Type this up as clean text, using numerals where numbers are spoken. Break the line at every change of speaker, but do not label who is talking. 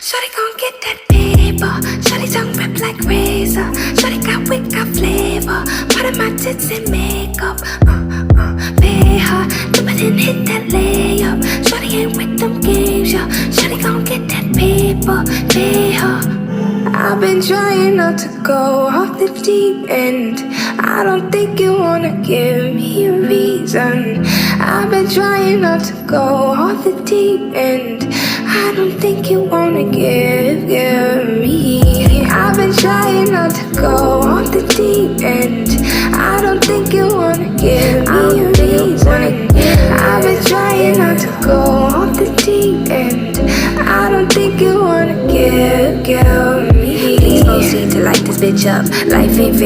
Shawty gon' get that paper. Shawty tongue rip like razor. Shawty got wit, got flavor. Part of my tits and makeup. Pay her, dip it and hit that layup. Shawty ain't with them games, yo. Shawty gon' get that paper. Pay her. I've been trying not to go off the deep end. I don't think you wanna give me a reason. I've been trying not to go off the deep end. I don't think you wanna give me. I've been trying not to go off the deep end. I don't think you wanna give me a reason. I've been trying not to go off the deep end. I don't think you wanna give me. Please proceed to light this bitch up. Life ain't fair.